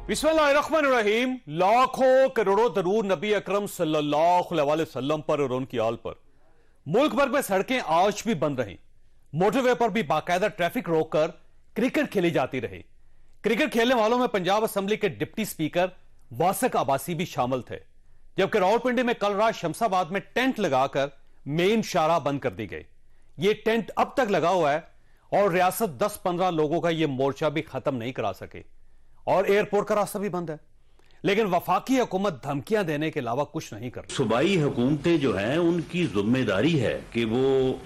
बिस्मिल्लाहिर्रहमानिर्रहीम। लाखों करोड़ों दरूद नबी अकरम सल्लल्लाहु अलैहि वसल्लम पर और उनकी आल पर। मुल्क भर में सड़कें आज भी बंद रहीं। मोटरवे पर भी बाकायदा ट्रैफिक रोककर क्रिकेट खेली जाती रही। क्रिकेट खेलने वालों में पंजाब असेंबली के डिप्टी स्पीकर वासक अब्बासी भी शामिल थे। जबकि रावलपिंडी में कल रात शमशाबाद में टेंट लगाकर मेन शाहराह बंद कर दी गई। यह टेंट अब तक लगा हुआ है और रियासत 10-15 लोगों का यह मोर्चा भी खत्म नहीं करा सके और एयरपोर्ट का रास्ता भी बंद है। लेकिन वफाकी हुकूमत धमकियां देने के अलावा कुछ नहीं कर। सूबाई हुकूमतें जो हैं उनकी जिम्मेदारी है कि वो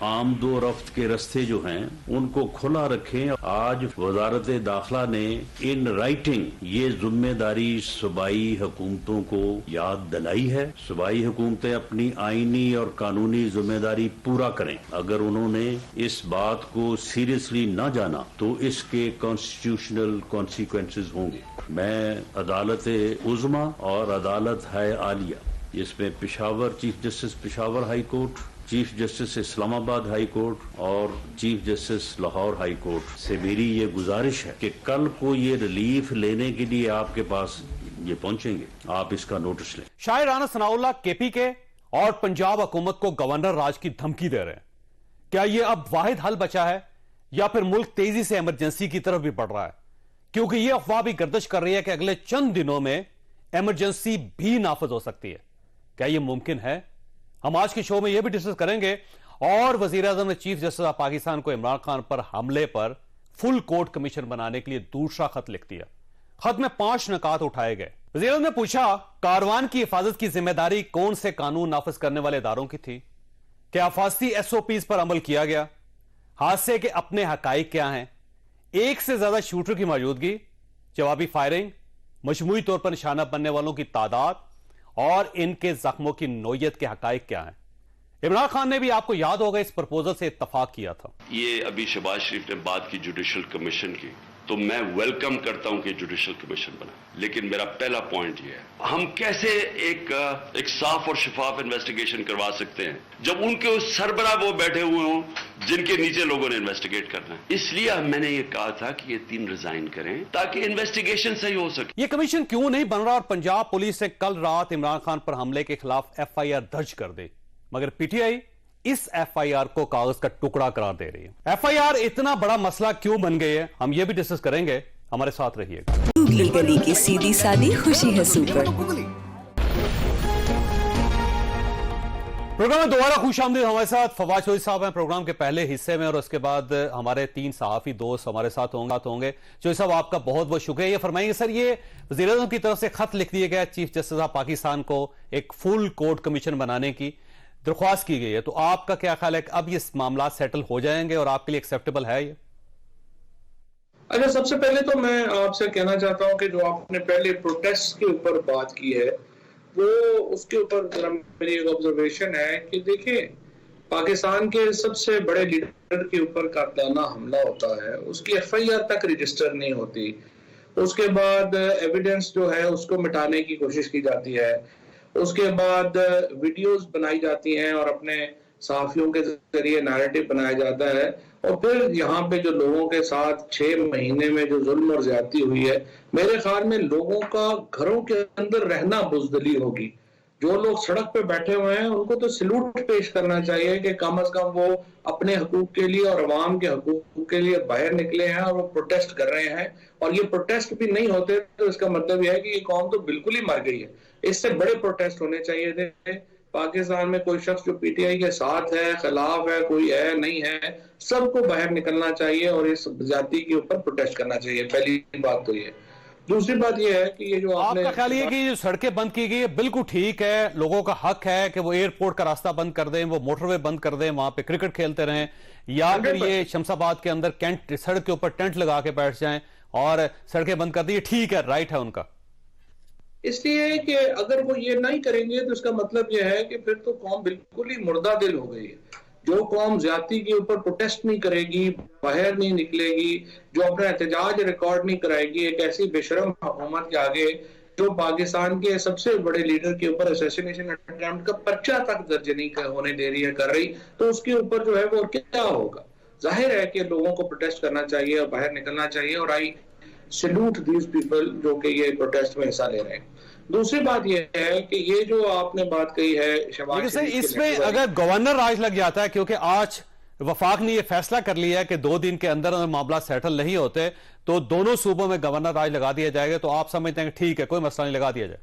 आमदोरफ्त के रास्ते जो हैं उनको खुला रखें। आज वजारत दाखिला ने इन राइटिंग ये जिम्मेदारी सूबाई हुकूमतों को याद दिलाई है। सूबाई हुकूमतें अपनी आईनी और कानूनी जिम्मेदारी पूरा करें। अगर उन्होंने इस बात को सीरियसली न जाना तो इसके कॉन्स्टिट्यूशनल कॉन्सिक्वेंसेज होंगे। मैं अदालत उज़्मा और अदालत है आलिया, इसमें Peshawar chief justice Peshawar high court, chief justice Islamabad high court और chief justice Lahore high court से मेरी ये गुजारिश है कि कल को ये रिलीफ लेने के लिए आपके पास ये पहुंचेंगे, आप इसका नोटिस लें। शायर राना सनाउल्लाह केपी के और पंजाब हुकूमत को गवर्नर राज की धमकी दे रहे हैं। क्या यह अब वाहिद हल बचा है या फिर मुल्क तेजी से इमरजेंसी की तरफ भी बढ़ रहा है? क्योंकि यह अफवाह भी गर्दिश कर रही है कि अगले चंद दिनों में इमरजेंसी भी नाफिज हो सकती है। क्या यह मुमकिन है? हम आज के शो में यह भी डिस्कस करेंगे। और वजीर आजम ने चीफ जस्टिस ऑफ पाकिस्तान को इमरान खान पर हमले पर फुल कोर्ट कमीशन बनाने के लिए दूसरा खत लिख दिया। खत में 5 नकात उठाए गए। वजीर आजम ने पूछा, कारवान की हिफाजत की जिम्मेदारी कौन से कानून नाफिज करने वाले इदारों की थी? क्या हिफाजती एसओपीज पर अमल किया गया? हादसे के अपने हकाइक क्या हैं? एक से ज्यादा शूटर की मौजूदगी, जवाबी फायरिंग, मजमूई तौर पर निशाना बनने वालों की तादाद और इनके जख्मों की नोयत के हकाइक क्या हैं? इमरान खान ने भी, आपको याद होगा, इस प्रपोजल से इत्तफाक किया था। ये अभी शहबाज शरीफ ने बात की जुडिशल कमीशन की, तो मैं वेलकम करता हूं कि जुडिशल कमीशन बना। लेकिन मेरा पहला पॉइंट ये है, हम कैसे एक साफ और शफाफ इन्वेस्टिगेशन करवा सकते हैं जब उनके सरबराह वो बैठे हुए हों जिनके नीचे लोगों ने इन्वेस्टिगेट करना है। इसलिए मैंने ये कहा था कि ये 3 रिजाइन करें ताकि इन्वेस्टिगेशन सही हो सके। ये कमीशन क्यों नहीं बन रहा और पंजाब पुलिस ने कल रात इमरान खान पर हमले के खिलाफ FIR दर्ज कर दी, मगर PTI इस FIR को कागज का टुकड़ा करार दे रही है। FIR इतना बड़ा मसला क्यों बन गई है, हम ये भी डिस्कस करेंगे। हमारे साथ रहिएगा। गली गली की सीधी सादी खुशी है सुपर। प्रोग्राम में दोबारा खुश आमदीद। हमारे साथ फवाद चौधरी साहब हैं प्रोग्राम के पहले हिस्से में, और उसके बाद हमारे 3 सहाफी दोस्त हमारे साथ होंगे। चौधरी साहब, आपका बहुत बहुत शुक्रिया। ये फरमाइए सर, ये वज़ीर आज़म की तरफ से खत लिख दिया गया चीफ जस्टिस ऑफ पाकिस्तान को एक फुल कोर्ट कमीशन बनाने की दरख्वास्त की गई है, तो आपका क्या ख्याल है कि अब ये मामला सेटल हो जाएंगे और आपके लिए एक्सेप्टेबल है ये? अच्छा, सबसे पहले तो मैं आपसे कहना चाहता हूं कि जो आपने पहले प्रोटेस्ट के ऊपर बात की है, वो उसके ऊपर जरा मेरी एक ऑब्जर्वेशन है कि देखिए, पाकिस्तान के सबसे बड़े लीडर के ऊपर कातिलाना हमला होता है, उसकी FIR तक रजिस्टर नहीं होती। उसके बाद एविडेंस जो है उसको मिटाने की कोशिश की जाती है। उसके बाद वीडियोस बनाई जाती हैं और अपने सहाफियों के जरिए नैरेटिव बनाया जाता है। और फिर यहाँ पे जो लोगों के साथ 6 महीने में जो जुल्म और ज्यादती हुई है, मेरे ख्याल में लोगों का घरों के अंदर रहना बुज़दिली होगी। जो लोग सड़क पे बैठे हुए हैं उनको तो सैल्यूट पेश करना चाहिए कि कम से कम वो अपने हकूक के लिए और अवाम के हकूक के लिए बाहर निकले हैं और वो प्रोटेस्ट कर रहे हैं। और ये प्रोटेस्ट भी नहीं होते तो इसका मतलब यह है कि ये कौम तो बिल्कुल ही मर गई है। इससे बड़े प्रोटेस्ट होने चाहिए थे। पाकिस्तान में कोई शख्स जो PTI के साथ है, खिलाफ है, कोई है नहीं है, सबको बाहर निकलना चाहिए और इस जाति के ऊपर प्रोटेस्ट करना चाहिए। पहली बात तो ये। दूसरी बात यह है कि ये जो आपका ख्याल है कि जो सड़कें बंद की गई है बिल्कुल ठीक है, लोगों का हक है कि वो एयरपोर्ट का रास्ता बंद कर दें, वो मोटरवे बंद कर दें, वहां पे क्रिकेट खेलते रहें, या फिर ये शमशाबाद के अंदर सड़क के ऊपर टेंट लगा के बैठ जाएं और सड़कें बंद कर दी, ठीक है, राइट है उनका। इसलिए कि अगर वो ये नहीं करेंगे तो इसका मतलब यह है कि फिर तो कौम बिल्कुल ही मुर्दा दिल हो गई है। जो कौम ज्यादती के ऊपर प्रोटेस्ट नहीं करेगी, बाहर नहीं निकलेगी, जो अपना एहतजाज रिकॉर्ड नहीं कराएगी, एक ऐसी बेशरम हुकूमत के आगे जो पाकिस्तान के सबसे बड़े लीडर के ऊपर असैसिनेशन अटेम्प्ट का पर्चा तक दर्ज नहीं होने दे रही है, कर रही, तो उसके ऊपर जो है वो क्या होगा। जाहिर है कि लोगों को प्रोटेस्ट करना चाहिए और बाहर निकलना चाहिए। और सैल्यूट दीज पीपल जो कि ये प्रोटेस्ट में हिस्सा ले रहे हैं। दूसरी बात ये है कि ये जो आपने बात कही है शहबाज शरीफ, इसमें अगर गवर्नर राज लग जाता है, क्योंकि आज वफाक ने यह फैसला कर लिया है कि 2 दिन के अंदर मामला सेटल नहीं होते तो दोनों सूबों में गवर्नर राज लगा दिया जाएगा, तो आप समझते हैं कि ठीक है, कोई मसला नहीं, लगा दिया जाए?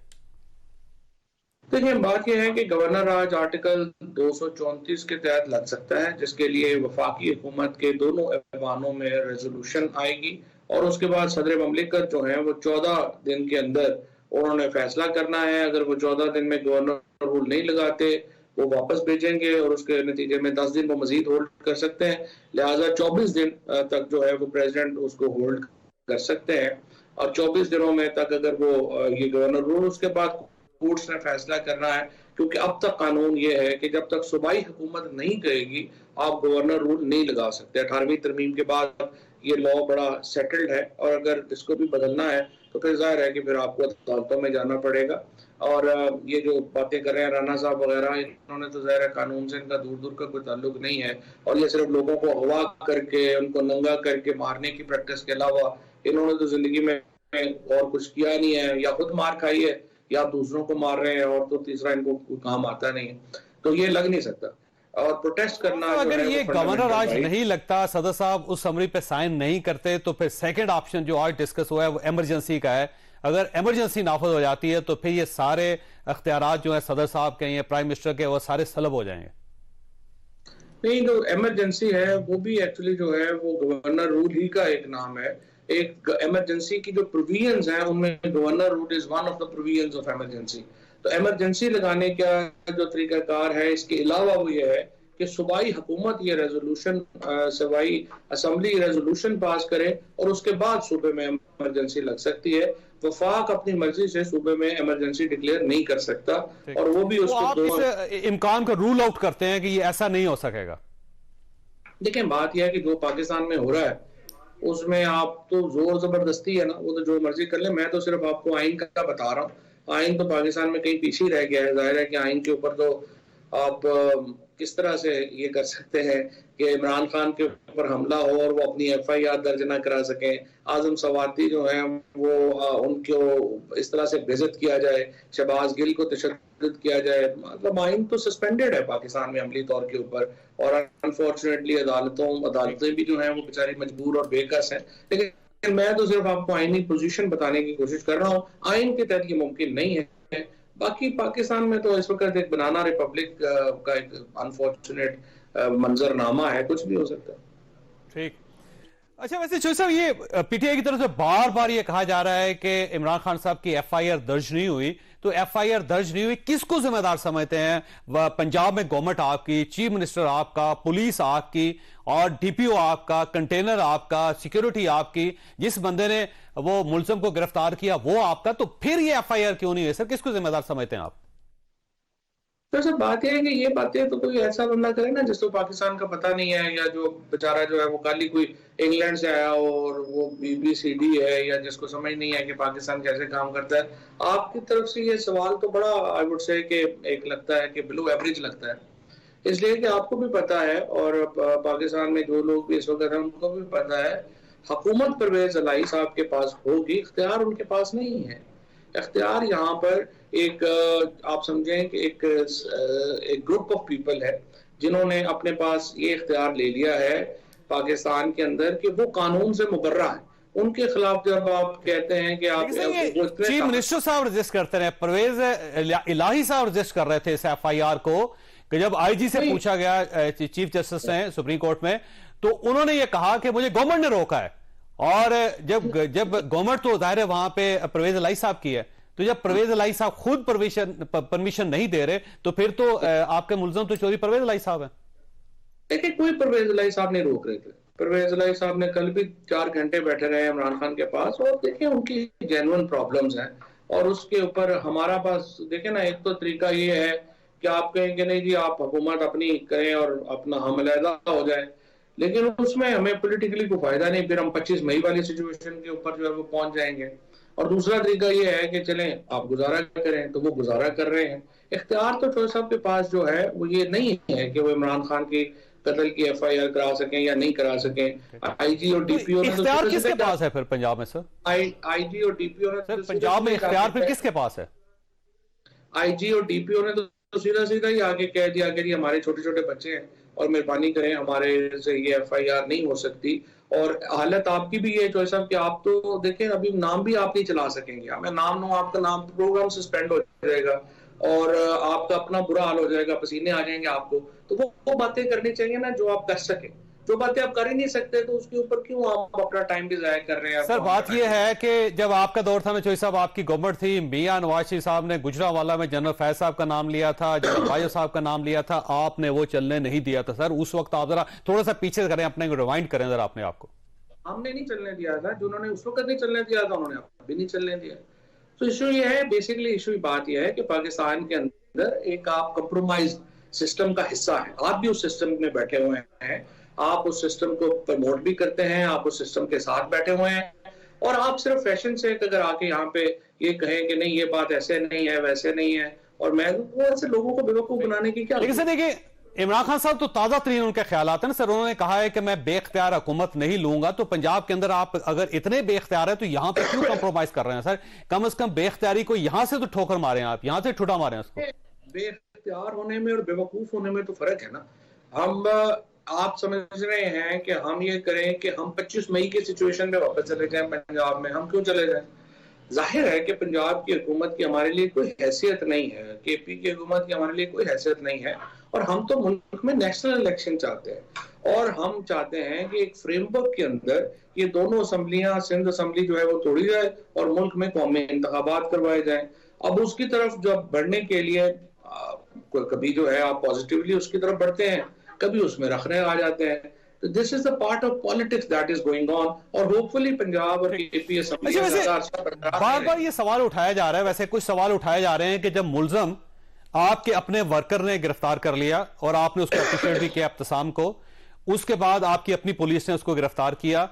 देखिए, बात यह है कि गवर्नर राज आर्टिकल 234 के तहत लग सकता है, जिसके लिए वफाकी हुकूमत के दोनों ऐवानों में रेजोल्यूशन आएगी और उसके बाद सदर ममलिकत जो है वो 14 दिन के अंदर उन्होंने फैसला करना है। अगर वो 14 दिन में गवर्नर रूल नहीं लगाते वो वापस भेजेंगे और उसके नतीजे में 10 दिन वो मजीद होल्ड कर सकते हैं। लिहाजा 24 दिन तक जो है वो प्रेसिडेंट उसको होल्ड कर सकते हैं और 24 दिनों में तक अगर वो ये गवर्नर रूल, उसके बाद कोर्ट्स ने फैसला करना है, क्योंकि अब तक कानून ये है कि जब तक सूबाई हुकूमत नहीं कहेगी आप गवर्नर रूल नहीं लगा सकते। 18वीं तरमीम के बाद ये लॉ बड़ा सेटल्ड है और अगर इसको भी बदलना है तो फिर जाहिर है कि फिर आपको अदालतों में जाना पड़ेगा। और ये जो बातें कर रहे हैं राना साहब वगैरह, इन्होंने तो जाहिर है कानून से इनका दूर दूर का कोई ताल्लुक नहीं है और ये सिर्फ लोगों को हवा करके उनको नंगा करके मारने की प्रैक्टिस के अलावा इन्होंने तो जिंदगी में और कुछ किया नहीं है। या खुद मार खाई है या दूसरों को मार रहे हैं और तो तीसरा इनको कोई काम आता नहीं है, तो ये लग नहीं सकता। और प्रोटेस्ट करना तो अगर ये गवर्नर आज नहीं लगता, सदर साहब उस समरी पे साइन नहीं करते, तो फिर सेकंड ऑप्शन जो आज डिस्कस हुआ है वो इमरजेंसी का है। अगर इमरजेंसी नाफज हो जाती है तो फिर ये सारे अख्तियारात जो है सदर साहब के या प्राइम मिनिस्टर के वो सारे सलब हो जाएंगे। नहीं, जो इमरजेंसी है वो भी एक्चुअली जो है वो गवर्नर रूल ही का एक नाम है। एक इमरजेंसी की जो प्रोविजंस हैं उनमें governor rule is one of the provisions of emergency. तो इमरजेंसी लगाने का जो तरीकाकार है, इसके अलावा वो ये है कि सूबाई हुकूमत ये रेजोल्यूशन, सूबाई असेंबली रेजोल्यूशन पास करे और उसके बाद सूबे में इमरजेंसी लग सकती है। वफाक अपनी मर्जी से सूबे में इमरजेंसी डिक्लेयर नहीं कर सकता और वो भी उसको आप इस इम्कान को रूल आउट करते हैं कि ये ऐसा नहीं हो सकेगा। देखिए, बात यह है कि जो पाकिस्तान में हो रहा है उसमें आप तो जोर जबरदस्ती है ना, वो तो जो मर्जी कर ले। मैं तो सिर्फ आपको आइन का बता रहा हूँ। आइन तो पाकिस्तान में कहीं पीछे रह गया है। जाहिर है कि आइन के ऊपर तो आप किस तरह से ये कर सकते हैं कि इमरान खान के ऊपर हमला हो और वो अपनी FIR दर्ज ना करा सकें। आजम सवाती जो है वो उनको इस तरह से बेइज्जत किया जाए, शहबाज गिल को तशद्दुद किया जाए। मतलब आइन तो सस्पेंडेड है पाकिस्तान में अमली तौर के ऊपर और अनफॉर्चुनेटली अदालतें भी जो है वो बेचारी मजबूर और बेकस हैं। लेकिन मैं तो सिर्फ आपको आइनी पोजीशन बताने की कोशिश कर रहा हूँ। आइन के तहत ये मुमकिन नहीं है। बाकी पाकिस्तान में तो इस वक्त एक बनाना रिपब्लिक का एक अनफॉर्चुनेट मंजरनामा है, कुछ भी हो सकता है। ठीक। अच्छा, वैसे चौधरी साहब, ये PTI की तरफ से बार बार ये कहा जा रहा है कि इमरान खान साहब की FIR दर्ज नहीं हुई, तो FIR दर्ज नहीं हुई, किसको जिम्मेदार समझते हैं? पंजाब में गवर्नमेंट आपकी, चीफ मिनिस्टर आपका, पुलिस आपकी और DPO आपका, कंटेनर आपका, सिक्योरिटी आपकी, जिस बंदे ने वो मुलजिम को गिरफ्तार किया वो आपका, तो फिर ये FIR क्यों नहीं है सर? किसको जिम्मेदार समझते हैं आप? तो सर बात यह है कि ये बातें तो कोई ऐसा बंदा करे ना जिसको पाकिस्तान का पता नहीं है, या जो बेचारा जो है वो कल ही कोई इंग्लैंड से आया हो और वो BBCD है, या जिसको समझ नहीं है कि पाकिस्तान कैसे काम करता है। आपकी तरफ से ये सवाल तो बड़ा आई वुड से कि एक लगता है कि बिलो एवरेज लगता है, इसलिए कि आपको भी पता है और पाकिस्तान में जो लोग भी इस वक्त हैं उनको भी पता है हुकूमत परवेज इलाही साहब के पास होगी, इख्तियार उनके पास नहीं है। इख्तियार यहाँ पर एक आप समझें कि एक ग्रुप ऑफ पीपल है जिन्होंने अपने पास ये इख्तियार ले लिया है पाकिस्तान के अंदर कि वो कानून से मुकर्रा है। उनके खिलाफ जब आप कहते हैं कि आप चीफ मिनिस्टर साहब रजिस्ट करते रहे, परवेज इलाही साहब रजिस्ट कर रहे थे इस FIR को, कि जब IG से पूछा गया चीफ जस्टिस ने सुप्रीम कोर्ट में, तो उन्होंने ये कहा कि मुझे गवर्नमेंट ने रोका है। और जब गवर्नमेंट तो जाहिर है वहां पे परवेज इलाही साहब की है, तो जब परवेज इलाही साहब खुद परमिशन नहीं दे रहे तो फिर तो आपके मुलजिम तो चोरी परवेज इलाही साहब है। देखिए, कोई परवेज इलाही साहब नहीं रोक रहे थे। परवेज इलाही साहब ने कल भी 4 घंटे बैठे रहे इमरान खान के पास और देखिए उनकी जेन्युइन प्रॉब्लम्स हैं और उसके ऊपर हमारा पास देखिए ना, एक तो तरीका ये है कि आप कहेंगे नहीं जी आप हुकूमत अपनी करें और अपना हम अलहदा हो जाए, लेकिन उसमें हमें पॉलिटिकली कोई फायदा नहीं, फिर हम 25 मई वाली सिचुएशन के ऊपर जो है वो पहुंच जाएंगे। और दूसरा तरीका ये है कि चलें आप गुजारा करें, तो वो गुजारा कर रहे हैं। इख्तियार तो चौधरी साहब के पास जो है वो ये नहीं है कि वो इमरान खान की कत्ल की FIR करा सकें या नहीं करा सकें। IG और DPO ने इख्तियार किसके पास है फिर पंजाब में सर? IG और DPO ने सर पंजाब में इख्तियार फिर किसके पास है? IG और DPO ने तो सीधा सीधा ही आगे कह दिया कि हमारे छोटे छोटे बच्चे हैं और मेहरबानी करें हमारे से ये FIR नहीं हो सकती। और हालत आपकी भी है चॉइस साहब कि आप तो देखें अभी नाम भी आप नहीं चला सकेंगे। मैं नाम लूं आपका नाम प्रोग्राम सस्पेंड हो जाएगा और आपका अपना बुरा हाल हो जाएगा, पसीने आ जाएंगे आपको। तो वो बातें करनी चाहिए ना जो आप कर सके। जो बातें आप कर ही नहीं सकते तो उसके ऊपर क्यों आप अपना टाइम भी जाया कर रहे हैं? सर बात यह है कि जब आपका दौर था चौधरी साहब, आपकी गवर्नमेंट थी, मियां नवाज शरीफ साहब ने गुजरांवाला में जनरल फैज साहब का नाम लिया था, जनरल बायो साहब का नाम लिया था, आपने वो चलने नहीं दिया था सर। उस वक्त आप जरा थोड़ा सा पीछे करें, अपने रिवाइंड करें जरा अपने आपको। हमने नहीं चलने दिया था, जिन्होंने उस वक्त नहीं चलने दिया था उन्होंने अभी नहीं चलने दिया। तो इशू ये है, बेसिकली इशू बात यह है कि पाकिस्तान के अंदर एक आप कंप्रोमाइज सिस्टम का हिस्सा है। आप भी उस सिस्टम में बैठे हुए हैं, आप उस सिस्टम को प्रमोट भी करते हैं, आप उस सिस्टम के साथ बैठे हुए हैं और आप सिर्फ फैशन से अगर आके यहाँ पे ये कहें कि नहीं ये बात ऐसे नहीं है वैसे नहीं है और मैं वो ऐसे लोगों को बेवकूफ बनाने की क्या। लेकिन सर देखिए इमरान खान साहब तो ताजा तरीन उनके ख्यालात हैं सर। उन्होंने कहा है कि मैं बेख्तियार हुकूमत नहीं लूंगा। तो पंजाब के अंदर आप अगर इतने बेख्तियार है तो यहां पर क्यों कंप्रोमाइज कर रहे हैं सर? कम से कम बेख्तियारी को यहां से तो ठोकर मारे, आप यहां से ठुटा मारे उसको। बेख्तियार होने में और बेवकूफ होने में तो फर्क है ना। हम आप समझ रहे हैं कि हम ये करें कि हम 25 मई के सिचुएशन में वापस चले जाएं पंजाब में? हम क्यों चले जाएं? जाहिर है कि पंजाब की हुकूमत की हमारे लिए कोई हैसियत नहीं है, KP की हुकूमत की हमारे लिए कोई हैसियत नहीं है और हम तो मुल्क में नेशनल इलेक्शन चाहते हैं और हम चाहते हैं कि एक फ्रेमवर्क के अंदर ये दोनों असम्बलियां, सिंध असम्बली जो है वो तोड़ी जाए और मुल्क में कौमी इंतखाबात करवाए जाए। अब उसकी तरफ जब बढ़ने के लिए कभी जो है आप पॉजिटिवली उसकी तरफ बढ़ते हैं, कभी उसमें रखने आ जाते हैं। तो this is the part of politics that is going on और होपफुली पंजाब और KP असम्बली बार बार ये सवाल उठाया जा रहा है, वैसे कुछ सवाल उठाए जा रहे हैं कि जब मुलजम आपके अपने वर्कर ने गिरफ्तार कर लिया और आपने उसको अप्रिशिएट भी किया इब्तिसाम को, उसके बाद आपकी अपनी पुलिस ने उसको गिरफ्तार किया,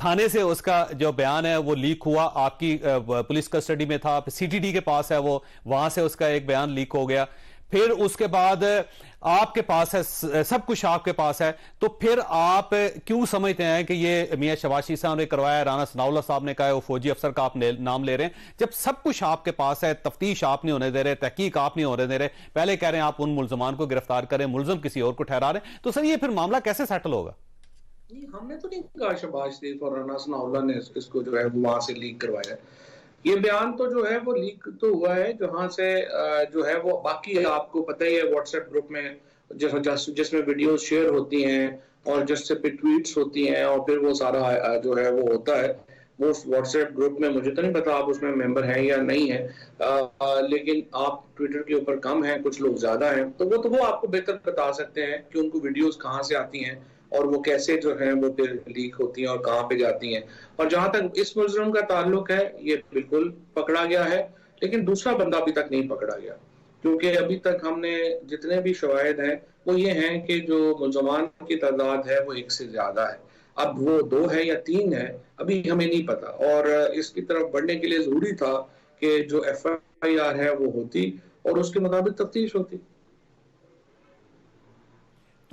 थाने से उसका जो बयान है वो लीक हुआ, आपकी पुलिस कस्टडी में था, CTD के पास है वो, वहां से उसका एक बयान लीक हो गया, फिर उसके बाद आपके पास है सब कुछ आपके पास है, तो फिर आप क्यों समझते हैं कि ये मियां शहबाज शरीफ साहब ने करवाया, राना सनाउल्लाह साहब ने कहा, वो फौजी अफसर का आप नाम ले रहे हैं, जब सब कुछ आपके पास है, तफ्तीश आप नहीं होने दे रहे, तहकीक आप नहीं होने दे रहे, पहले कह रहे हैं आप उन मुलजमान को गिरफ्तार करें, मुलजम किसी और को ठहरा रहे हैं, तो सर ये फिर मामला कैसे सेटल होगा? हमने तो नहीं कहा शहबाज शरीफ और राना सनाउल्लाह ने इसको जो है वहां से लीक करवाया। ये बयान तो जो है वो लीक तो हुआ है जहां से जो है वो, बाकी आपको पता ही है व्हाट्सएप ग्रुप में जिसमें वीडियो शेयर होती हैं और जिससे पे ट्वीट्स होती हैं और फिर वो सारा जो है वो होता है वो व्हाट्सएप ग्रुप में। मुझे तो नहीं पता आप उसमें मेंबर हैं या नहीं है, लेकिन आप ट्विटर के ऊपर कम हैं, कुछ लोग ज्यादा हैं, तो वो आपको बेहतर बता सकते हैं कि उनको वीडियोस कहाँ से आती हैं और वो कैसे जो है वो फिर लीक होती हैं और कहाँ पे जाती हैं। और जहां तक इस मुलजम का ताल्लुक है ये बिल्कुल पकड़ा गया है, लेकिन दूसरा बंदा अभी तक नहीं पकड़ा गया क्योंकि अभी तक हमने जितने भी शवाहिद हैं वो ये हैं कि जो मुलजमान की तादाद है वो 1 से ज्यादा है। अब वो 2 है या 3 है अभी हमें नहीं पता और इसकी तरफ बढ़ने के लिए जरूरी था कि जो FIR है वो होती और उसके मुताबिक तफ्तीश होती।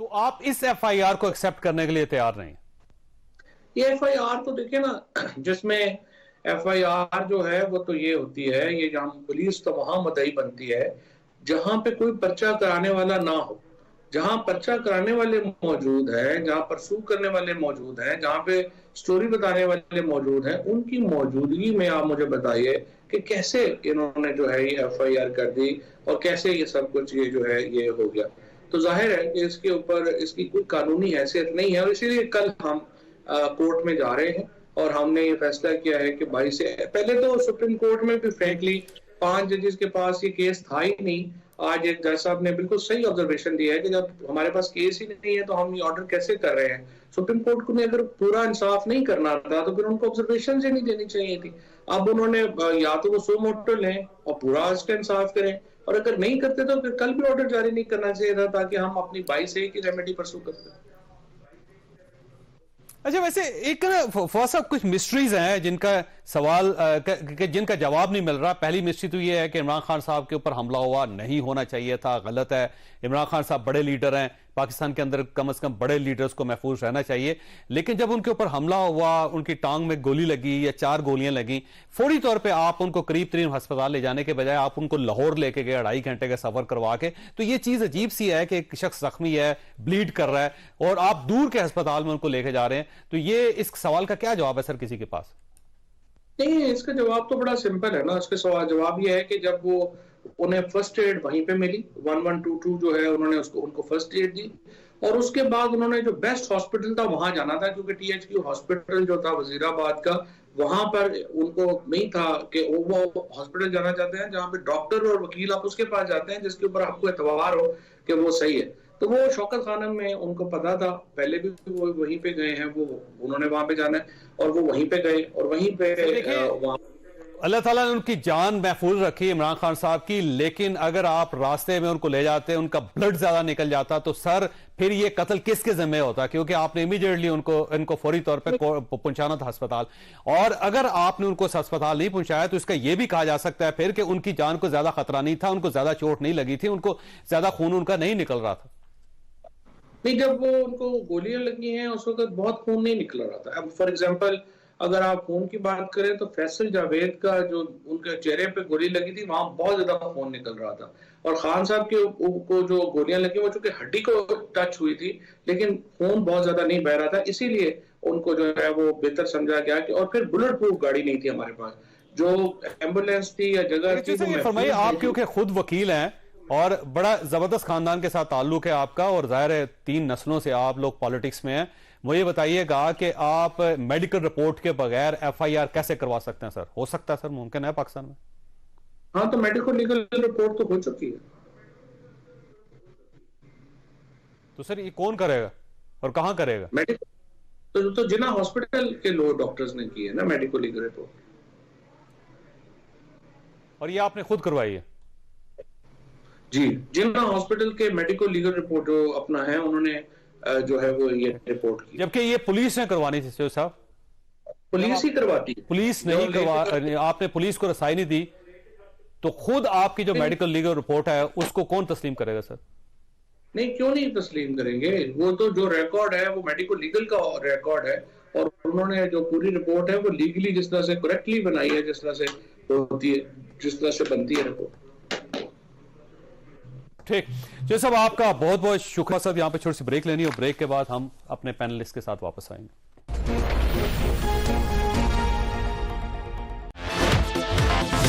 तो आप इस FIR को एक्सेप्ट करने के लिए तैयार नहीं? ये FIR तो देखिए ना, जिसमें FIR जो है वो तो ये होती है, ये जहां पुलिस तो वहां मुद्दई बनती है जहां पे कोई पर्चा कराने वाला ना हो। जहां पर्चा कराने वाले मौजूद हैं, जहां परसू करने वाले मौजूद हैं, जहां पे स्टोरी बताने वाले मौजूद हैं, उनकी मौजूदगी में आप मुझे बताइए कि कैसे इन्होंने जो है ये FIR कर दी और कैसे ये सब कुछ ये जो है ये हो गया। तो जाहिर है कि इसके ऊपर इसकी कोई कानूनी हैसियत नहीं है और इसीलिए कल हम कोर्ट में जा रहे हैं और हमने ये फैसला किया है कि 22 से पहले तो सुप्रीम कोर्ट में भी फ्रैंकली 5 जजेस के पास ये केस था ही नहीं। आज एक जज साहब ने बिल्कुल सही ऑब्जर्वेशन दिया है कि जब हमारे पास केस ही नहीं है तो हम ये ऑर्डर कैसे कर रहे हैं। सुप्रीम कोर्ट को अगर पूरा इंसाफ नहीं करना था तो फिर उनको ऑब्जर्वेशन से नहीं देनी चाहिए थी। अब उन्होंने या तो वो सो मोटो लें और पूरा इसका इंसाफ करें और अगर नहीं करते तो फिर कल भी ऑर्डर जारी नहीं करना चाहिए था ताकि हम अपनी 22A की रेमेडी परसू करते। अच्छा वैसे एक ना फौसा कुछ मिस्ट्रीज हैं जिनका सवाल जिनका जवाब नहीं मिल रहा। पहली मिस्ट्री तो यह है कि इमरान खान साहब के ऊपर हमला हुआ, नहीं होना चाहिए था, गलत है। इमरान खान साहब बड़े लीडर हैं, पाकिस्तान के अंदर कम से कम बड़े लीडर्स को महफूज रहना चाहिए। लेकिन जब उनके ऊपर हमला हुआ, उनकी टांग में गोली लगी या 4 गोलियां लगी, फौरी तौर पे आप उनको करीब तरीन अस्पताल ले जाने के बजाय आप उनको लाहौर लेके गए 2.5 घंटे का सफर करवा के। तो ये चीज अजीब सी है कि एक शख्स जख्मी है, ब्लीड कर रहा है और आप दूर के अस्पताल में उनको लेके जा रहे हैं। तो ये इस सवाल का क्या जवाब है सर किसी के पास? नहीं, इसका जवाब तो बड़ा सिंपल है ना। इसका सवाल जवाब ये है कि जब वो उन्हें फर्स्ट एड वहीं पे मिली, 1122 जो है उन्होंने उनको फर्स्ट एड दी और उसके बाद उन्होंने जो बेस्ट हॉस्पिटल था वहां जाना था, क्योंकि THQ हॉस्पिटल जो था वजीराबाद का, वहां पर उनको नहीं था कि वो हॉस्पिटल जाना चाहते हैं जहां पे डॉक्टर और वकील आप उसके पास जाते हैं जिसके ऊपर आपको एतबार हो कि वो सही है। तो वो शौकत खानम में उनको पता था, पहले भी वो वहीं पे गए हैं, वो उन्होंने वहां पे जाना है और वो वहीं पे गए और वहीं पे अल्लाह ताला ने उनकी जान महफूज रखी इमरान खान साहब की। लेकिन अगर आप रास्ते में उनको ले जाते, उनका ब्लड ज्यादा निकल जाता, तो सर फिर ये कत्ल किसके जिम्मे होता? क्योंकि आपने इमीडिएटली इनको फौरी तौर पे पहुंचाना था अस्पताल, और अगर आपने उनको अस्पताल नहीं पहुंचाया तो इसका यह भी कहा जा सकता है फिर कि उनकी जान को ज्यादा खतरा नहीं था, उनको ज्यादा चोट नहीं लगी थी, उनको ज्यादा खून उनका नहीं निकल रहा था। नहीं, जब वो उनको गोलियां लगी हैं उस वक्त बहुत खून नहीं निकल रहा था। अब फॉर एग्जांपल अगर आप खून की बात करें तो फैसल जावेद का जो उनके चेहरे पे गोली लगी थी वहां बहुत ज्यादा खून निकल रहा था, और खान साहब को जो गोलियां लगी वो चूंकि हड्डी को टच हुई थी लेकिन खून बहुत ज्यादा नहीं बह रहा था, इसीलिए उनको जो है वो बेहतर समझा गया कि, और फिर बुलेट प्रूफ गाड़ी नहीं थी हमारे पास, जो एम्बुलेंस थी या जगह थी। आप क्योंकि खुद वकील हैं और बड़ा जबरदस्त खानदान के साथ ताल्लुक है आपका, और जाहिर है 3 नस्लों से आप लोग पॉलिटिक्स में हैं, मुझे बताइएगा कि आप मेडिकल रिपोर्ट के बगैर FIR कैसे करवा सकते हैं सर? हो सकता है सर, मुमकिन है पाकिस्तान में? हाँ, तो मेडिकल लीगल रिपोर्ट तो हो चुकी है। तो सर ये कौन करेगा और कहां करेगा? मेडिकल तो जिन्ना हॉस्पिटल के लोग डॉक्टर्स ने की है ना मेडिकल लीगल रिपोर्ट, और ये आपने खुद करवाई है? जी, जिन्ना हॉस्पिटल के मेडिकल लीगल रिपोर्ट जो अपना है उन्होंने जो है वो ये रिपोर्ट की, जबकि ये पुलिस ने करवानी थी साहब। पुलिस ही करवाती है। पुलिस नहीं आपने पुलिस को रसाई नहीं दी, तो खुद आपकी जो मेडिकल लीगल रिपोर्ट है उसको कौन तस्लीम करेगा सर? नहीं, क्यों नहीं तस्लीम करेंगे? वो तो जो रिकॉर्ड है वो मेडिकल लीगल का रिकॉर्ड है, और उन्होंने जो पूरी रिपोर्ट है वो लीगली जिस तरह से करेक्टली बनाई है, जिस तरह से होती है, जिस तरह से बनती है रिपोर्ट। ठीक जी साहब, आपका बहुत बहुत शुक्रिया साहब। यहां पे छोटी सी ब्रेक लेनी है और ब्रेक के बाद हम अपने पैनलिस्ट के साथ वापस आएंगे।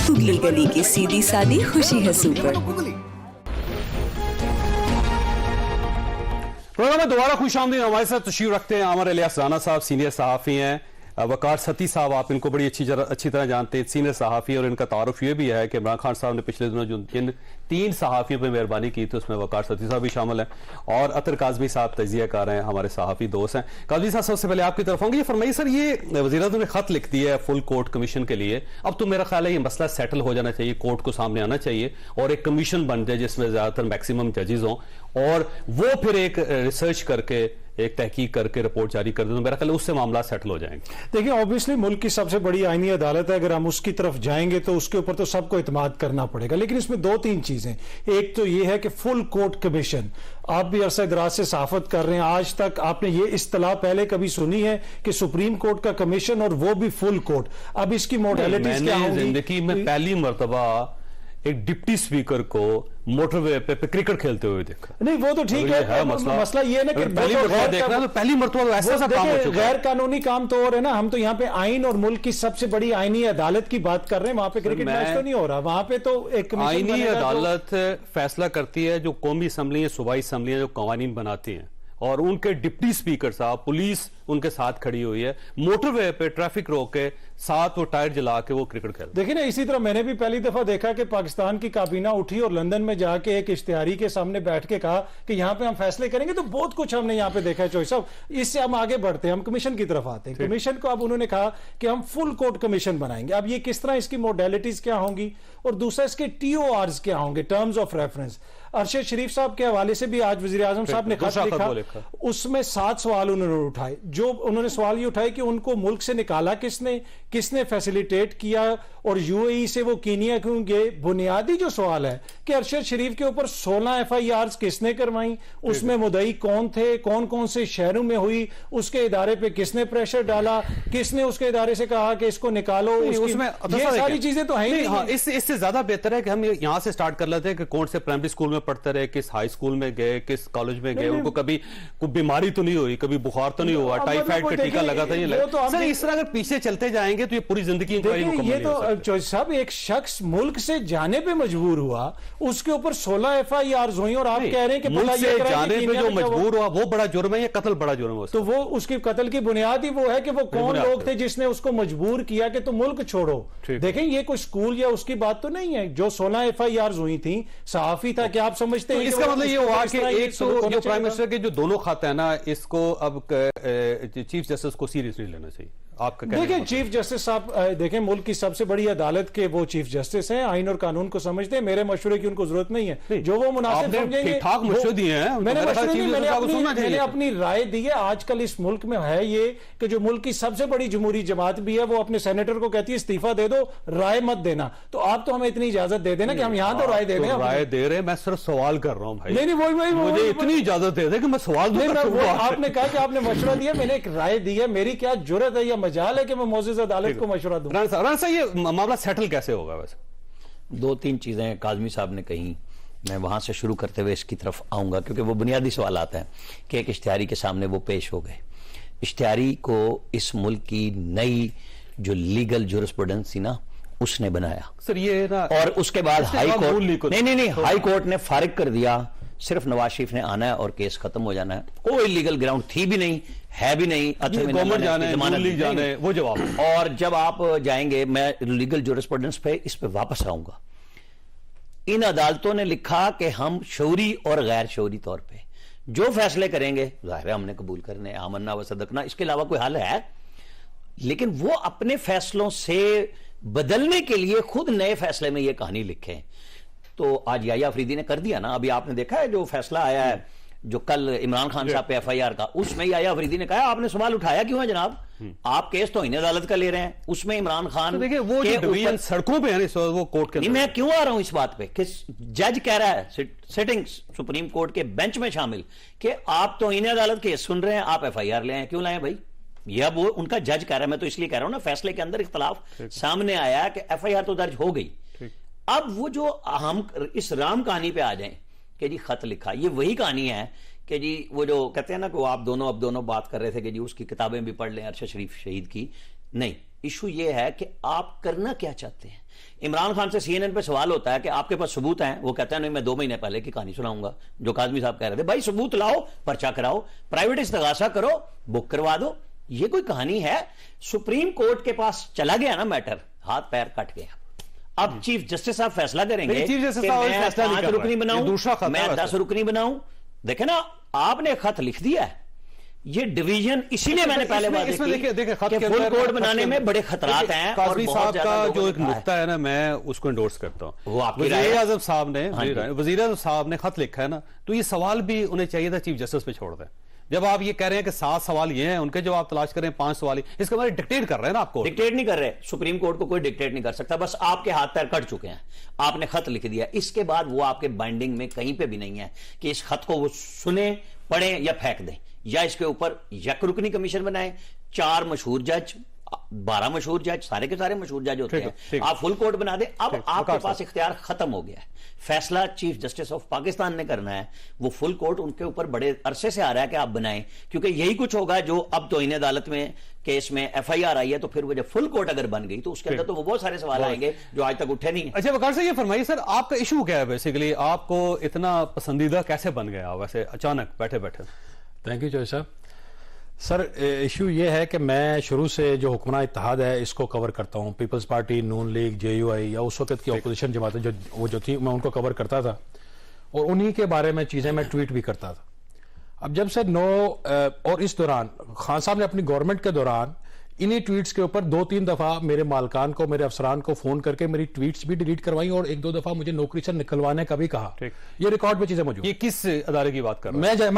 गुगली गली की सीधी सादी खुशी है सुपर। प्रोग्राम में दोबारा खुशामदीद। हमारे साथ तशरीफ रखते हैं आमर इलियास राना साहब, सीनियर सहाफ़ी हैं। वकार सती साहब, आप इनको बड़ी अच्छी तरह जानते हैं, सीनियर सहाफ़ी, और इनका तारुफ ये भी है कि इमरान खान साहब ने पिछले दिनों जो जिन 3 सहाफ़ियों पर मेहरबानी की थी उसमें वकार सती साहब भी शामिल हैं, और अतर काज़मी साहब तजियाकार हैं, हमारे सहाफ़ी दोस्त हैं। काज़मी साहब, सबसे पहले आपकी तरफ होंगे, ये फरमाइए सर, ये वज़ीर-ए-आज़म ने खत लिख दिया है फुल कोर्ट कमीशन के लिए, अब तो मेरा ख्याल है ये मसला सेटल हो जाना चाहिए, कोर्ट को सामने आना चाहिए और एक कमीशन बन जाए जिसमें ज्यादातर मैक्सिमम जजेस हों, और वो फिर एक रिसर्च करके एक तहकीक करके रिपोर्ट जारी कर दे, तो मेरा ख्याल उससे मामला सेटल हो जाएंगे। देखिए, ऑब्वियसली मुल्क की सबसे बड़ी आईनी अदालत है, अगर हम उसकी तरफ जाएंगे तो उसके ऊपर तो सबको इत्मीनान करना पड़ेगा, लेकिन इसमें 2-3 चीजें। एक तो ये है कि फुल कोर्ट कमीशन, आप भी अरसा दराज से सहाफत कर रहे हैं, आज तक आपने ये इस्तिलाह पहले कभी सुनी है कि सुप्रीम कोर्ट का कमीशन और वो भी फुल कोर्ट? अब इसकी मोडेलिटीज क्या होंगी? जिंदगी में पहली मर्तबा एक डिप्टी स्पीकर को मोटरवे पे क्रिकेट खेलते हुए देखा। नहीं, वो तो ठीक है, मसला ये है ना कि पहली मर्तबा देखना, तो पहली मर्तबा ऐसा काम हो चुका है। गैर कानूनी काम तो और है ना, हम तो यहाँ पे आइन और मुल्क की सबसे बड़ी आईनी अदालत की बात कर रहे हैं, वहां पे क्रिकेट मैच तो नहीं हो रहा, वहां पे तो एक आईनी अदालत फैसला करती है, जो कौमी असम्बली, सूबाई असम्बलियां जो कवानीन बनाती हैं, और उनके डिप्टी स्पीकर साहब, पुलिस उनके साथ खड़ी हुई है, मोटरवे पे ट्रैफिक रोक के साथ वो टायर जला के वो क्रिकेट खेलते। देखिए ना, इसी तरह मैंने भी पहली दफा देखा कि पाकिस्तान की काबीना उठी और लंदन में जाके एक इश्तिहारी के सामने बैठ के कहा कि यहां पे हम फैसले करेंगे, तो बहुत कुछ हमने यहां पे देखा है। चॉइस साहब, इससे हम आगे बढ़ते हैं, हम कमीशन की तरफ आते हैं। कमीशन को अब उन्होंने कहा कि हम फुल कोर्ट कमीशन बनाएंगे। अब ये किस तरह, इसकी मोडेलिटीज क्या होंगी, और दूसरा इसके TORs क्या होंगे, टर्म्स ऑफ रेफरेंस। अरशद शरीफ साहब के हवाले से भी आज वजीर आजम साहब ने खत लिखा, उसमें 7 सवाल उन्होंने उठाए। जो उन्होंने सवाल ये उठाए कि उनको मुल्क से निकाला किसने, किसने फैसिलिटेट किया और यूएई से वो कीनिया क्यों गए? बुनियादी जो सवाल है कि अरशद शरीफ के ऊपर 16 एफआईआर किसने करवाई, उसमें मुद्दई कौन थे, कौन कौन से शहरों में हुई, उसके इदारे पे किसने प्रेशर डाला, किसने उसके इदारे से कहा कि इसको निकालो, उसमें ये सारी चीजें तो है ही नहीं। हाँ, इससे ज्यादा बेहतर है कि हम यहां से स्टार्ट कर लेते हैं कि कौन से प्राइमरी स्कूल में पढ़ते रहे, किस हाई स्कूल में गए, किस कॉलेज में गए, उनको कभी कोई बीमारी तो नहीं हुई, कभी बुखार तो नहीं हुआ, टाइफाइड का टीका लगा था, सर इस तरह अगर पीछे चलते जाएंगे तो ये पूरी जिंदगी ये तो सब एक शख्स मुल्क से जाने पे मजबूर हुआ, उसके ऊपर 16 एफआईआर हुई और आप कह रहे हैं कि मुल्क से जाने पे जो मजबूर हुआ वो बड़ा जुर्म है या कत्ल बड़ा जुर्म है? तो वो उसकी कत्ल की बुनियाद ही वो है कि वो कौन लोग थे जिसने उसको मजबूर किया कि तुम मुल्क छोड़ो। देखें ये कोई स्कूल या उसकी बात तो नहीं है। जो 16 एफआईआर हुई थी, सहाफी था कि आप समझते हैं इसका मतलब ये हुआ कि एक तो जो प्राइम मिनिस्टर के जो दोनों खाते हैं ना, इसको अब चीफ जस्टिस को सीरियसली लेना चाहिए। आपका देखिए चीफ जस्टिस साहब, देखें मुल्क की सबसे बड़ी अदालत के वो चीफ जस्टिस हैं, आइन और कानून को समझते हैं, मेरे मशवरे की उनको जरूरत नहीं है। जो वो मुनासिब समझेंगे, ठीक-ठाक मशवरे दिए हैं, मैंने अपनी राय दी है। आजकल इस मुल्क में है ये कि जो मुल्क की सबसे बड़ी जमहूरी जमात भी है वो अपने सेनेटर को कहती है इस्तीफा दे दो, राय मत देना। तो आप तो हमें इतनी इजाजत दे देना कि हम यहां तो राय दे दें। राय दे रहे, मैं सिर्फ सवाल कर रहा हूं भाई। नहीं वही मुझे इतनी इजाजत दे दे कि मैं सवाल दूं। आपने कहा कि आपने मशवरा दिया, मैंने एक राय दी है। मेरी क्या जुर्रत है या मजाल है कि मैं मोअज़्ज़िज़ अदालत को मशवरा दूं? राना साहब ये मामला सेटल कैसे होगा? वैसे 2-3 चीजें काज़मी साहब ने कही, मैं वहां से शुरू करते हुए इसकी तरफ आऊंगा क्योंकि वो बुनियादी सवाल आता है कि एक इश्तिहारी के सामने वो पेश हो गए। इश्तिहारी को इस मुल्क की नई जो लीगल जुरिस्प्रूडेंस थी ना, उसने बनाया सर ये ना, और उसके बाद हाई कोर्ट नहीं हाई कोर्ट ने फारिग कर दिया। सिर्फ नवाज शरीफ ने आना है और केस खत्म हो जाना है। कोई लीगल ग्राउंड थी भी नहीं, है भी नहीं, गवर्नमेंट जाने वो जवाब। और जब आप जाएंगे, मैं लीगल जुरिस्प्रूडेंस पे इस पे वापस आऊंगा। इन अदालतों ने लिखा कि हम शौरी और गैर शौरी तौर पे जो फैसले करेंगे, जाहिर है हमने कबूल करने, आमन्ना व सदकना, इसके अलावा कोई हल है? लेकिन वो अपने फैसलों से बदलने के लिए खुद नए फैसले में ये कहानी लिखे। तो आज याया अफरीदी ने कर दिया ना। अभी आपने देखा है जो फैसला आया है जो कल इमरान खान साहब पे एफआईआर का, उसमें याया अफरीदी ने कहा आपने सवाल उठाया क्यों है जनाब, आप केस तो इन अदालत का ले रहे हैं। उसमें इमरान खान, तो देखिए वो डिवीजन सड़कों पे है, वो कोर्ट के, मैं क्यों आ रहा हूं इस बात पे कि जज कह रहा है सिटिंग सुप्रीम कोर्ट के बेंच में शामिल कि आप तो इन अदालत केस सुन रहे हैं, आप एफआईआर ले आए, क्यों लाए भाई? यह वो उनका जज कह रहा है। मैं तो इसलिए कह रहा हूं ना, फैसले के अंदर इख्तलाफ सामने आया कि एफआईआर तो दर्ज हो गई। अब वो जो हम इस राम कहानी पे आ जाएं कि जी खत लिखा, ये वही कहानी है कि जी वो जो कहते हैं ना कि वो आप दोनों अब दोनों बात कर रहे थे कि जी उसकी किताबें भी पढ़ लें अरशद शरीफ शहीद की। नहीं, इशू ये है कि आप करना क्या चाहते हैं। इमरान खान से सीएनएन पे सवाल होता है कि आपके पास सबूत हैं, वो कहता है नहीं मैं 2 महीने पहले की कहानी सुनाऊंगा, जो काज़मी साहब कह रहे थे भाई सबूत लाओ, पर्चा कराओ, प्राइवेट इस्तगासा करो, बुक करवा दो। ये कोई कहानी है? सुप्रीम कोर्ट के पास चला गया ना मैटर, हाथ पैर कट गया। अब चीफ जस्टिस साहब फैसला करेंगे कि मैं 5 रुकनी बनाऊं, मैं 10 रुकनी बनाऊं। देखे ना, आपने खत लिख दिया है। ये डिवीजन, इसीलिए मैंने पहले बात देखिए फुल कोड बनाने में बड़े खतरात हैं। काज़मी साहब का जो एक नुक्ता है ना, मैं उसको इंडोर्स करता हूं। वज़ीर आज़म साहब ने खत लिखा है ना, तो ये सवाल भी उन्हें चाहिए था चीफ जस्टिस पे छोड़ दें। जब आप ये कह रहे हैं कि 7 सवाल ये हैं, उनके जवाब तलाश करें, 5 सवाल ही, इसके बारे में डिक्टेट कर रहे हैं ना आपको? डिक्टेट नहीं कर रहे, सुप्रीम कोर्ट को कोई डिक्टेट नहीं कर सकता, बस आपके हाथ पैर कट चुके हैं। आपने खत लिख दिया, इसके बाद वो आपके बाइंडिंग में कहीं पे भी नहीं है कि इस खत को वो सुने, पढ़ें या फेंक दें, या इसके ऊपर यक रुकनी कमीशन बनाए, 4 मशहूर जज, 12 मशहूर जज, सारे के सारे मशहूर जज होते हैं, आप फुल कोर्ट बना दें। अब आपके पास इख्तियार खत्म हो गया है। फैसला चीफ जस्टिस ऑफ पाकिस्तान ने करना है। वो फुल कोर्ट उनके ऊपर बड़े अरसे से आ रहा है कि आप बनाएं, क्योंकि यही कुछ होगा जो अब तो इन अदालत में केस में एफआईआर आई है, तो फिर वो जब फुल कोर्ट अगर बन गई तो उसके अंदर तो वो बहुत सारे सवाल आएंगे जो आज तक उठे नहीं। अच्छा वकार साहब, ये फरमाइए सर, आपका इशू क्या है बेसिकली? आपको इतना पसंदीदा कैसे बन गया वैसे अचानक बैठे बैठे? थैंक यू चौधरी साहब। सर इशू ये है कि मैं शुरू से जो हुक्मरान इत्तेहाद है इसको कवर करता हूँ। पीपल्स पार्टी, नून लीग, जेयूआई या उस वक्त की अपोजिशन जमातें जो थी, मैं उनको कवर करता था और उन्हीं के बारे में चीज़ें मैं ट्वीट भी करता था। अब जब से और इस दौरान खान साहब ने अपनी गवर्नमेंट के दौरान इन्हीं ट्वीट्स के ऊपर 2-3 दफा मेरे मालकान को, मेरे अफसरान को फोन करके मेरी ट्वीट्स भी डिलीट करवाई और 1-2 दफा मुझे नौकरी से निकलवाने का भी कहा। ये रिकॉर्ड में चीजें मौजूद। ये किस अदारे की बात कर रहे हैं?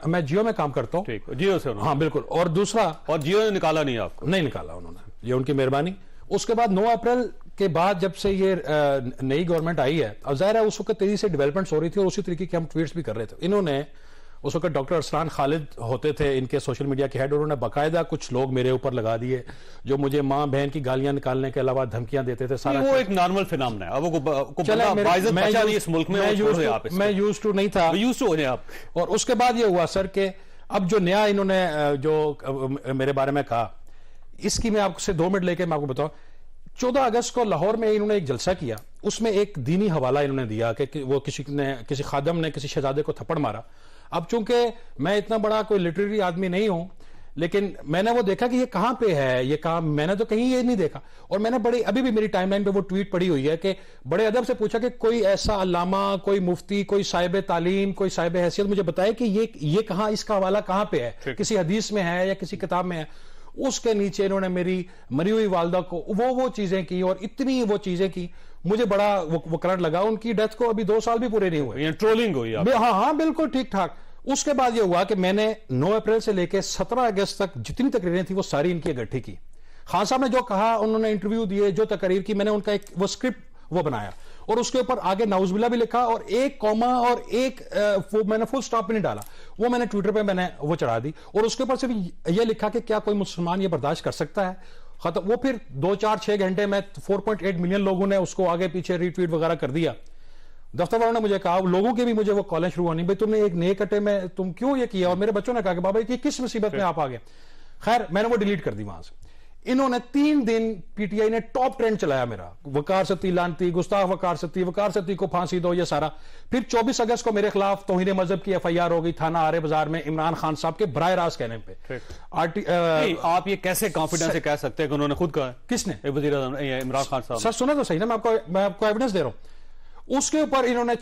मैं जियो में काम करता हूँ। जियो से? हाँ बिल्कुल। और दूसरा, और जियो ने निकाला नहीं आपको? नहीं निकाला उन्होंने। ये उनकी मेहरबानी। उसके बाद 9 अप्रैल के बाद जब से ये नई गवर्नमेंट आई है, अब जाहिर है उस वक्त तेजी से डेवलपमेंट्स हो रही थी और उसी तरीके के हम ट्वीट्स भी कर रहे थे। इन्होंने उस वक्त डॉक्टर अरसलान खालिद होते थे इनके सोशल मीडिया के हेड, उन्होंने बाकायदा कुछ लोग मेरे ऊपर लगा दिए जो मुझे मां बहन की गालियां निकालने के अलावा धमकियां देते थे। सारा वो एक नॉर्मल फिनोमेना है। अब इस मुल्क में मैं यूज टू नहीं था, यूज टू हो जाए आप। और उसके बाद ये हुआ सर कि अब जो नया इन्होंने जो मेरे बारे में कहा, इसकी मैं आपसे 2 मिनट लेके मैं आपको बताऊं। 14 अगस्त को लाहौर में इन्होंने एक जलसा किया, उसमें एक दीनी हवाला इन्होंने दिया कि वो किसी खादम ने किसी शहजादे को थप्पड़ मारा। अब चूंकि मैं इतना बड़ा कोई लिटरेरी आदमी नहीं हूं, लेकिन मैंने वो देखा कि ये कहां पे है, ये कहां, मैंने तो कहीं ये नहीं देखा। और मैंने अभी भी मेरी टाइमलाइन पे वो ट्वीट पड़ी हुई है कि बड़े अदब से पूछा कि कोई ऐसा अल्लामा, कोई मुफ्ती, कोई साहिब तालीम, कोई साहिब हैसियत मुझे बताए कि ये कहां, इसका हवाला कहां पे है, किसी हदीस में है या किसी किताब में है। उसके नीचे इन्होंने मेरी मरी हुई वालदा को वो चीजें की और इतनी वो चीजें की, मुझे बड़ा वो करंट लगा। उनकी डेथ को अभी 2 साल भी पूरे नहीं हुए, ट्रोलिंग हुई। हाँ बिल्कुल ठीक ठाक। उसके बाद ये हुआ कि मैंने 9 अप्रैल से लेकर 17 अगस्त तक जितनी तकरीरें थी वो सारी इनकी इकट्ठी की। खान साहब ने जो कहा, उन्होंने इंटरव्यू दिए, जो तकरीर की, मैंने उनका एक वो स्क्रिप्ट वो बनाया और उसके ऊपर आगे नाउजुबिल्लाह भी लिखा और एक कॉमा और एक मैंने फुल स्टॉप भी नहीं डाला, वो मैंने ट्विटर पे मैंने वो चढ़ा दी। और उसके ऊपर सिर्फ ये लिखा कि क्या कोई मुसलमान ये बर्दाश्त कर सकता है, खत्म। वो फिर 2-4-6 घंटे में 4.8 मिलियन लोगों ने उसको आगे पीछे रीट्वीट वगैरह कर दिया। दफ्तर वालों ने मुझे कहा, लोगों के भी मुझे वो कॉलें शुरू होनी, भाई तुमने एक नए कटे में तुम क्यों ये किया। और मेरे बच्चों ने कहा कि बाबा ये किस मुसीबत में आप आ गए। खैर मैंने वो डिलीट कर दी वहां से। इन्होंने 3 दिन पीटीआई ने टॉप ट्रेंड चलाया मेरा, वकार सत्ती लानती, गुस्ताख वकार सत्ती को फांसी दो, ये सारा। फिर 24 अगस्त को मेरे खिलाफ तौहीन मजहब की एफआईआर हो गई थाना आरे बाजार में, इमरान खान साहब के बराह रास्त कहने पे। आप ये कैसे कॉन्फिडेंस से कह सकते हैं कि उन्होंने खुद कहा? किसने? वजीर आज़म इमरान खान साहब। सर सुना तो सही ना, मैं आपको एविडेंस दे रहा हूं। उसके ऊपर इन्होंने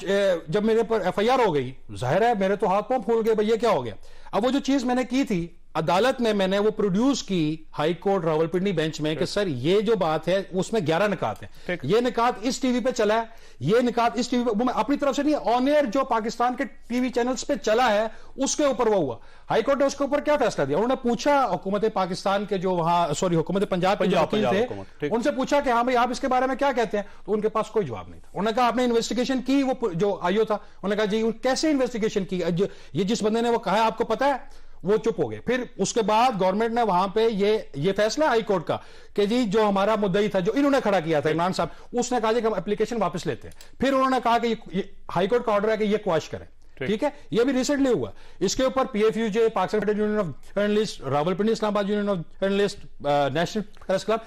जब मेरे पर एफआईआर हो गई, जाहिर है मेरे तो हाथ पांव फूल गए, भाई ये क्या हो गया। अब वो जो चीज मैंने की थी अदालत में, मैंने वो प्रोड्यूस की हाई कोर्ट रावलपिंडी बेंच में कि सर ये जो बात है उसमें 11 निकात है, ये निकात इस टीवी पे चला है, ये निकात इस टीवी पे, वो मैं अपनी तरफ से नहीं, ऑन एयर जो पाकिस्तान के टीवी चैनल्स पे चला है उसके ऊपर वो हुआ। हाई कोर्ट ने उसके ऊपर क्या फैसला दिया, उन्होंने पूछा हुकूमत पाकिस्तान के जो वहां हुकूमत पंजाब के जो वकील थे, उनसे पूछा कि हाँ भाई आप इसके बारे में क्या कहते हैं, तो उनके पास कोई जवाब नहीं था। उन्होंने कहा आपने इन्वेस्टिगेशन की, वो जो आईओ था उन्होंने कहा जी कैसे इन्वेस्टिगेशन की, ये जिस बंदे ने वो कहा आपको पता है, वो चुप हो गए। फिर उसके बाद गवर्नमेंट ने वहां पे ये फैसला हाई कोर्ट का कि जी जो हमारा मुद्दई था, जो इन्होंने खड़ा किया था इमरान साहब, उसने कहा कि हम एप्लीकेशन वापस लेते हैं। फिर उन्होंने कहा कि हाई कोर्ट का ऑर्डर है कि ये क्वाश करें, ठीक है। ये भी रिसेंटली हुआ। इसके ऊपर PFUJ, Pakistan union of journalists, Rawalpindi Islamabad union of journalists, national press club,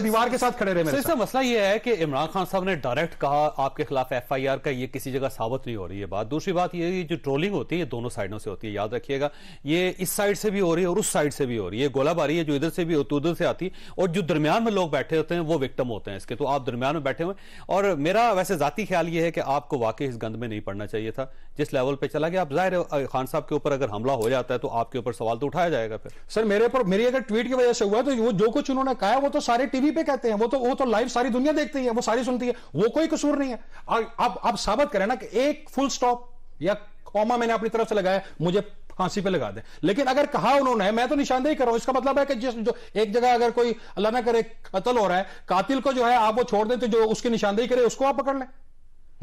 दीवार के साथ खड़े रहे। सर मसला ये है कि इमरान खान साहब ने डायरेक्ट कहा आपके खिलाफ एफआईआर का, ये किसी जगह साबित नहीं हो रही है बात। दूसरी बात ये जो ट्रोलिंग होती है दोनों साइडों से होती है, याद रखिएगा, ये इस साइड से भी हो रही है और उस साइड से भी हो रही है। गोलाबारी है जो इधर से भी होती है उधर से आती, और जो दरमियान में लोग बैठे होते हैं वो विक्टिम होते हैं इसके। तो आप दरमियान में बैठे हुए, और मेरा वैसे जाती ख्याल ये है कि आपको वाकई इस गंद में नहीं पड़ना चाहिए था जिस लेवल पे चला गया। आप जाहिर है खान साहब के ऊपर अगर हमला हो जाता है तो आपके ऊपर सवाल तो उठाया जाएगा। फिर सर मेरे ऊपर मेरी अगर ट्वीट की वजह से हुआ तो वो जो कुछ उन्होंने कहा वो तो सारे टीवी पे कहते हैं, वो तो लाइव सारी दुनिया देखती है, वो सारी सुनती है, वो कोई कसूर नहीं है। आप साबित करें ना कि एक फुल स्टॉप या कॉमा मैंने अपनी तरफ से लगाया, मुझे फांसी पे लगा दे। लेकिन अगर कहा उन्होंने, मैं तो निशानदेही कर रहा हूं, इसका मतलब है कि जो एक जगह अगर कोई अल्लाह ना करे कत्ल हो रहा है, कातिल को जो है आप वो छोड़ दें, तो जो उसकी निशानदेही करे उसको आप पकड़ लें,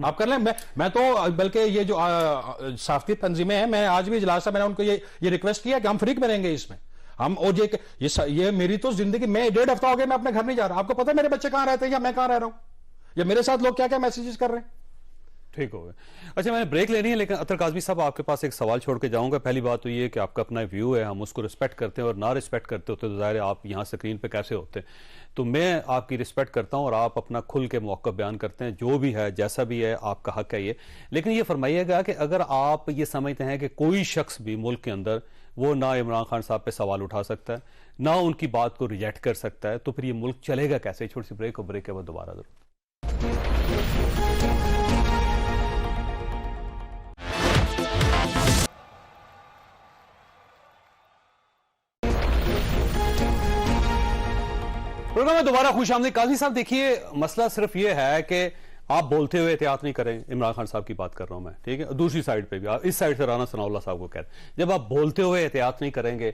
आप कर लें। मैं तो बल्कि ये जो साफ्ती तंजीमें हैं, मैं आज भी इजलास था, मैंने उनको ये रिक्वेस्ट किया कि हम फ्रीक बनेंगे इसमें हम। और ये मेरी तो जिंदगी में 1.5 हफ्ता हो गया मैं अपने घर नहीं जा रहा। आपको पता है मेरे बच्चे कहां रहते हैं या मैं कहां रह रहा हूं, या मेरे साथ लोग क्या क्या मैसेजेस कर रहे हैं। ठीक हो गया। अच्छा मैंने ब्रेक लेनी है, लेकिन अतर काज़मी साहब आपके पास एक सवाल छोड़ के जाऊंगा। पहली बात तो ये कि आपका अपना व्यू है, हम उसको रिस्पेक्ट करते हैं, और ना रिस्पेक्ट करते होते तो जाहिर है आप यहाँ स्क्रीन पे कैसे होते। तो मैं आपकी रिस्पेक्ट करता हूँ और आप अपना खुल के मौक़िफ़ बयान करते हैं, जो भी है जैसा भी है आपका हक है ये। लेकिन ये फरमाइएगा कि अगर आप ये समझते हैं कि कोई शख्स भी मुल्क के अंदर वो ना इमरान खान साहब पे सवाल उठा सकता है, ना उनकी बात को रिजेक्ट कर सकता है, तो फिर ये मुल्क चलेगा कैसे। छोटी सी ब्रेक, और ब्रेक के बाद दोबारा जरूर। प्रोग्राम में दोबारा खुशामदीद। काज़ी साहब देखिए, मसला सिर्फ ये है कि आप बोलते हुए एहतियात नहीं करें। इमरान खान साहब की बात कर रहा हूं मैं, ठीक है। दूसरी साइड पे भी आप, इस साइड से राना सनाउल्लाह साहब को कह रहे हैं, जब आप बोलते हुए एहतियात नहीं करेंगे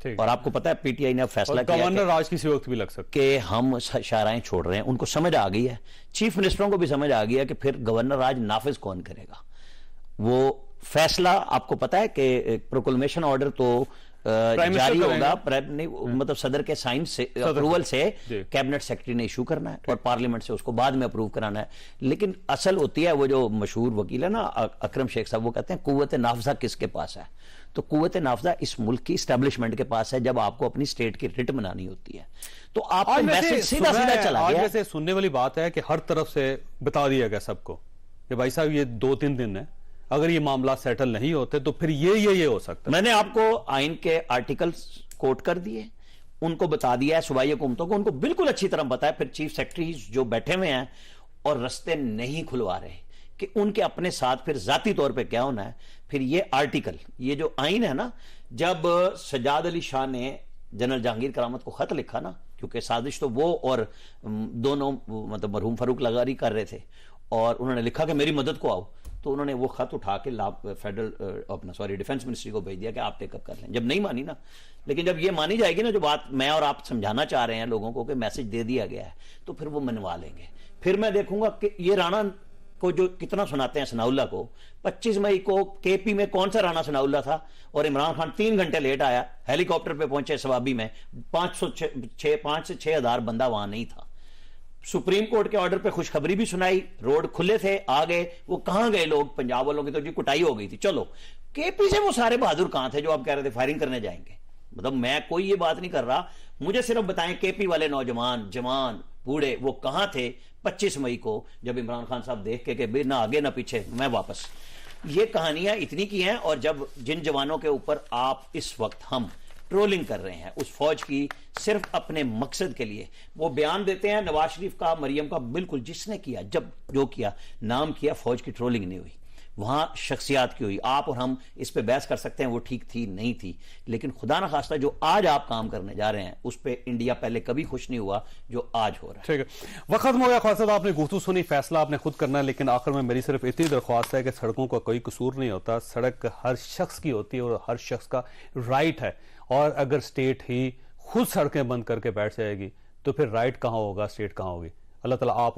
ठीक। और आपको पता है पीटीआई ने अब फैसला किया गवर्नर कि- राज किसी वक्त भी लग सकते कि हम शाराएं छोड़ रहे हैं। उनको समझ आ गई है, चीफ मिनिस्टरों को भी समझ आ गया कि फिर गवर्नर राज नाफिज कौन करेगा। वो फैसला आपको पता है कि प्रोक्लेमेशन ऑर्डर तो प्राइम जारी मिनिस्टर होगा, करेंगे। मतलब सदर के साइन से अप्रूवल से जी। कैबिनेट सेक्रेटरी ने इशू करना है और पार्लियामेंट से उसको बाद में अप्रूव कराना है। लेकिन असल होती है वो जो मशहूर वकील है ना अकरम शेख साहब, वो कहते हैं कुव्वत नाफजा किसके पास है? तो कुव्वत नाफजा इस मुल्क की स्टैब्लिशमेंट के पास है जब आपको अपनी स्टेट की रिट बनानी होती है। तो आपका आज वैसे मैसेज सीधा सुना सीधा है, चला आज गया। वैसे सुनने वाली बात है कि हर तरफ से बता दिया गया सबको कि भाई साहब ये 2-3 दिन है, अगर ये मामला सेटल नहीं होते तो फिर ये हो सकता है। मैंने आपको आइन के आर्टिकल्स कोट कर दिए, उनको बता दिया है सूबाई हुकूमतों को, उनको बिल्कुल अच्छी तरह बताया। फिर चीफ सेक्रेटरी जो बैठे हुए हैं और रास्ते नहीं खुलवा रहे कि उनके अपने साथ फिर जाती तौर पे क्या होना है। फिर ये आर्टिकल, ये जो आइन है ना, जब सजाद अली शाह ने जनरल जहांगीर करामत को खत लिखा ना, क्योंकि साजिश तो वो और दोनों मतलब मरहूम फारूक लगारी कर रहे थे, और उन्होंने लिखा कि मेरी मदद को आओ, तो उन्होंने वो खत उठा के फेडरल अपना सॉरी डिफेंस मिनिस्ट्री को भेज दिया कि आप टेकअप कर लें। जब नहीं मानी ना, लेकिन जब ये मानी जाएगी ना, जो बात मैं और आप समझाना चाह रहे हैं लोगों को कि मैसेज दे दिया गया है, तो फिर वो मनवा लेंगे। फिर मैं देखूंगा कि ये राणा को जो कितना सुनाते हैं सनाउल्लाह को, 25 मई को केपी में कौन सा राणा सनाउल्लाह था और इमरान खान 3 घंटे लेट आया, हेलीकॉप्टर पे पहुंचे सवाबी में, 5 से 6 हजार बंदा वहां नहीं था। सुप्रीम कोर्ट के ऑर्डर पे खुशखबरी भी सुनाई, रोड खुले थे, आ गए। वो कहां गए लोग? पंजाब वालों की तो जी कुटाई हो गई थी। चलो, केपी से वो सारे बहादुर कहां थे जो आप कह रहे थे फायरिंग करने जाएंगे? मतलब मैं कोई ये बात नहीं कर रहा, मुझे सिर्फ बताएं केपी वाले नौजवान, जवान, बूढ़े वो कहां थे 25 मई को, जब इमरान खान साहब देख के कि ना आगे ना पीछे, मैं वापस। ये कहानियां इतनी की हैं। और जब जिन जवानों के ऊपर आप इस वक्त हम ट्रोलिंग कर रहे हैं, उस फौज की सिर्फ अपने मकसद के लिए, वो बयान देते हैं नवाज शरीफ का, मरियम का, बिल्कुल जिसने किया, जब जो किया, नाम किया, फौज की ट्रोलिंग नहीं हुई, वहां शख्सियात की हुई। आप और हम इस पे बहस कर सकते हैं वो ठीक थी नहीं थी, लेकिन खुदा ना खास्ता जो आज आप काम करने जा रहे हैं उस पे इंडिया पहले कभी खुश नहीं हुआ जो आज हो रहा है। ठीक है, वक्त खत्म हो गया। ख्वाजा साहब, आपने गुफ्तगू सुनी, फैसला आपने खुद करना है, लेकिन आखिर में मेरी सिर्फ इतनी दरख्वास्त है कि सड़कों का कोई कसूर नहीं होता, सड़क हर शख्स की होती है और हर शख्स का राइट है। और अगर स्टेट ही खुद सड़कें बंद करके बैठ जाएगी तो फिर राइट कहां होगा, स्टेट कहां होगी? अल्लाह ताला आप